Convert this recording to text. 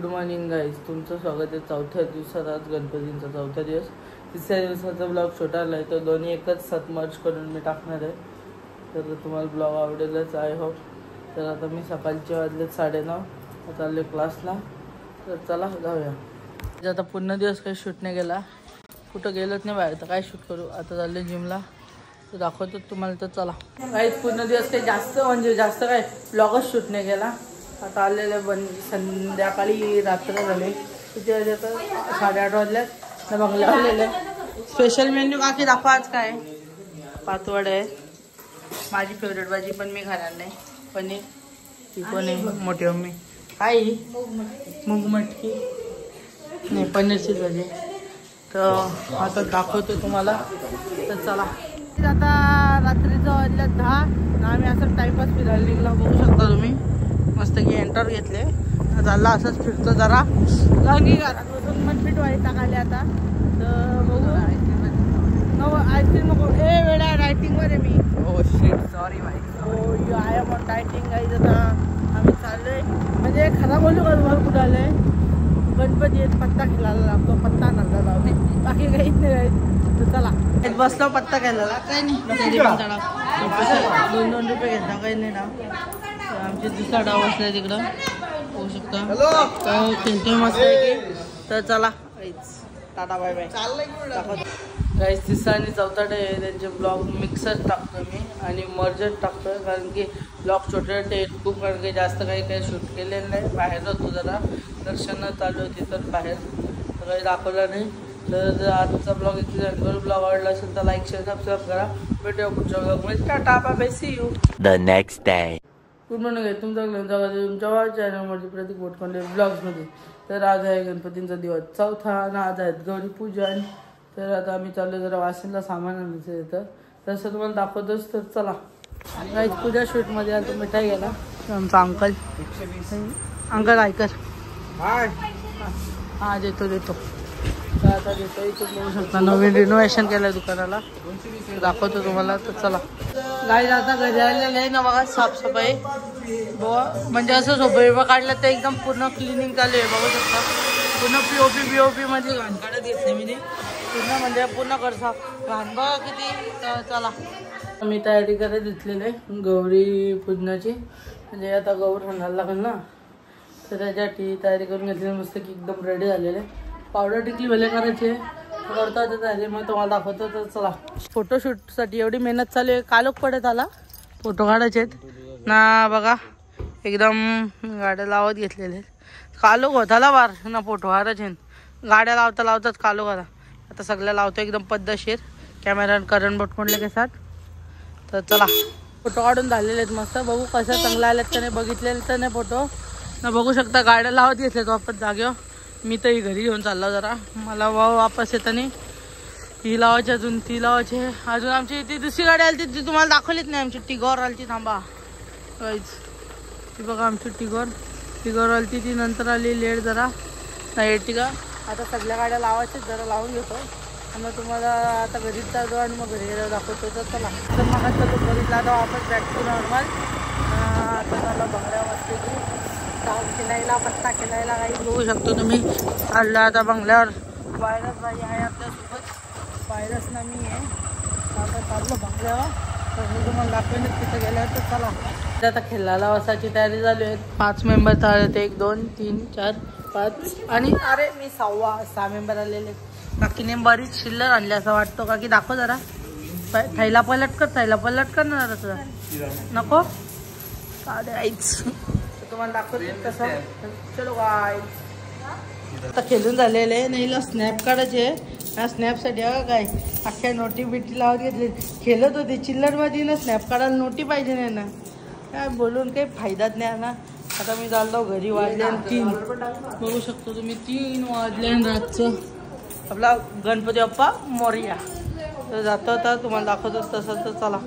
Good morning guys, तुमचं स्वागत आहे चौथ्या दिवसात. आज गणपतींचा चौथा दिवस. तिसऱ्या दिवसाचा ब्लॉग छोटा आला आहे, तो दोन्ही एकच साथ मर्ज करून मी टाकणार आहे. तर तुम्हाला ब्लॉग आवडेलच आय होप. तर आता मी सकाळचे वाजले 9:30, चालले क्लासला. तर चला जाऊया. आता पूर्ण दिवस काही शूट नाही गेला, कुठं गेलोच नाही बाहेर, तर काय शूट करू. आता चालले जिमला, तर दाखवतो तुम्हाला. तर चला काहीच पूर्ण दिवस काही जास्त काय ब्लॉगच शूट नाही गेला. आता आलेले संध्याकाळी रात्र झाले, किती वाजले तर 8:30 वाजल्यात. तर बंगल्या आलेले. स्पेशल मेन्यू काकी दाखवा. आज काय पातवड आहे, माझी फेवरेट भाजी, पण मी खाणार नाही. पनीर ती पण आहे मोठी मम्मी. काय मूग मटकी नाही, पनीरची भाजी. तर आता दाखवतो तुम्हाला. तर चला. आता रात्रीचं वाजल्यात 10. आम्ही असं टाइमपास फिरायला निघला, बघू शकता तुम्ही. मस्त की एंटर घेतले, चालला असंच फिरतो जरा. कारण घरात बसून मन फिट व्हायला टाकाले आता. तर बघू. आयस्क्रीम नको हे वेळा डायटिंगवर आहे मी. हो शिट, सॉरी भाई. हो I am on dieting guys. आता आम्ही चाललोय, म्हणजे खरा बोलू का तुम्हाला कुठं आलंय. गणपती येत पत्ता खेळायला लागतो, पत्ता नंतर लावणे, बाकी काहीच नाही. तर चला बसलो पत्ता खेळायला. काही नाही, 2-2 रुपये घेता, काही नाही ना. आमचे दुसरा डाव असला तिकडं होऊ शकता. खेळतोय मस्त आहे. तर चला टाटा बाय बाय. गाईस तिसरा आणि चौथा डे आहे, त्यांचे ब्लॉग मिक्सच टाकतो मी आणि मर्जच टाकतोय. कारण की ब्लॉग छोटे आहेत खूप, कारण की जास्त काही शूट केलेलं नाही. बाहेर होतो जरा, दर्शनं चालू होती तर बाहेर, तर काही दाखवलं नाही. तर जर आजचा ब्लॉग इथे झाला, ब्लॉग आवडला असेल तर लाईक शेअर सबस्क्राईब करा. भेटूया पुढच्या ब्लॉगमध्ये. Tata bye bye, see you. The next day. Good morning आहे तुमच्या चॅनलमध्ये प्रतीक बोटखंडे ब्लॉग्समध्ये. तर आज आहे गणपतींचा दिवस चौथा आणि आज आहेत गौरी पूजन. तर आता आम्ही चाललो जरा वाशिमला सामान आणायचं येतं, तसं तुम्हाला दाखवतोच. तर चला. काही पूजा शूटमध्ये आता मिठाई गेला आमचा अंकल ऐकर. हां देतो. तर आता देतो. इथं बघू शकता नवीन रिनोव्हेशन केलं दुकानाला, दाखवतो तुम्हाला. तर चला गाईज, आता घरी आलेलं आहे ना बघा. साफसफाई म्हणजे असं सोपं काढलं तर एकदम पूर्ण क्लिनिंग चालू आहे, बघू शकता. पूर्ण पीओपी मध्ये घाण काढत घेतले मी पूर्ण, म्हणजे पूर्ण करसा घाण बघा किती. तर चला मी तयारी करत घेतलेली आहे गौरी पूजनाची. म्हणजे आता गौर आणायला लागेल ना, तर त्याच्यासाठी तयारी करून घेतलेली मस्त की एकदम रेडी झालेले. पावडर टिकली भले करायचे करता तयारी, मग तुम्हाला दाखवतो. तर चला. फोटोशूटसाठी एवढी मेहनत चालू आहे. कालोख पडत आला, फोटो काढायचे आहेत ना बघा. एकदम गाड्या लावत घेतलेले, कालोख होताला बार ना फोटो काढायचे. गाड्या लावताच कालोख आला. आता सगळ्या लावतो एकदम पद्धतशीर, कॅमेरा करण बोटकोंडले के साथ. तर चला फोटो काढून झालेले आहेत मस्त. बघू कसं चांगला आलेत का नाही, बघितलेलं तर नाही फोटो ना. बघू शकता गाड्या लावत घेतले वापस जागेवर. मी तर घरी घेऊन चाललो जरा, मला वापस येताना ही लावायची, अजून ती लावायची. अजून आमची ती दुसरी गाडी आली ती तुम्हाला दाखवलीच नाही. आमची टिगॉर आली ती, थांबा काहीच. ती बघा आमची टिगॉर आली ती नंतर आली लेट जरा एर्टिगा. आता सगळ्या गाड्या लावायच्या, जरा लावून घेतो आणि मग तुम्हाला आता घरीच जातो आणि मग घरी गेल्यावर दाखवतो. तर चला. तर मग आता तो घरीतला आता वापस बॅक टू नॉर्मल. आता झालं बंगल्या मस्त की खेळायला, पत्ता खेळायला काही बघू शकतो तुम्ही. चाललं आता बंगल्यावर. व्हायरस बाई आहे आपल्यासोबत, व्हायरस ना मी आहे. आता चाललो बंगल्यावर, तर मी तुम्हाला दाखवेन तिथं गेल्यावर. तर चला. आता खेळायला वासाची तयारी झाली आहे. 5 मेंबर चालत, 1 2 3 4 5 आणि अरे मी 6 मेंबर आलेले. काकीने बरीच शिल्लर आणली असं वाटतो. काकी दाखव जरा. थैला पलट कर ना जरा तुझा. नको आईच तुम्हाला दाखवते कसं. चलो गाय. आता खेळून झालेले नाही, स्नॅप काढायचे. ह्या स्नॅपसाठी काय अख्ख्या नोटी बिटी लावत घेतली. खेळत होती चिल्लरमध्ये ना, स्नॅप काढायला नोटी पाहिजे नाही ना. काय बोलून काही फायदाच नाही ना. आता मी चाललो घरी. वाजले 3, बघू शकतो तुम्ही 3 वाजले रातचं. आपला गणपती बाप्पा मोरया. तर जातो आता, तुम्हाला दाखवतोच तसं. तर चला.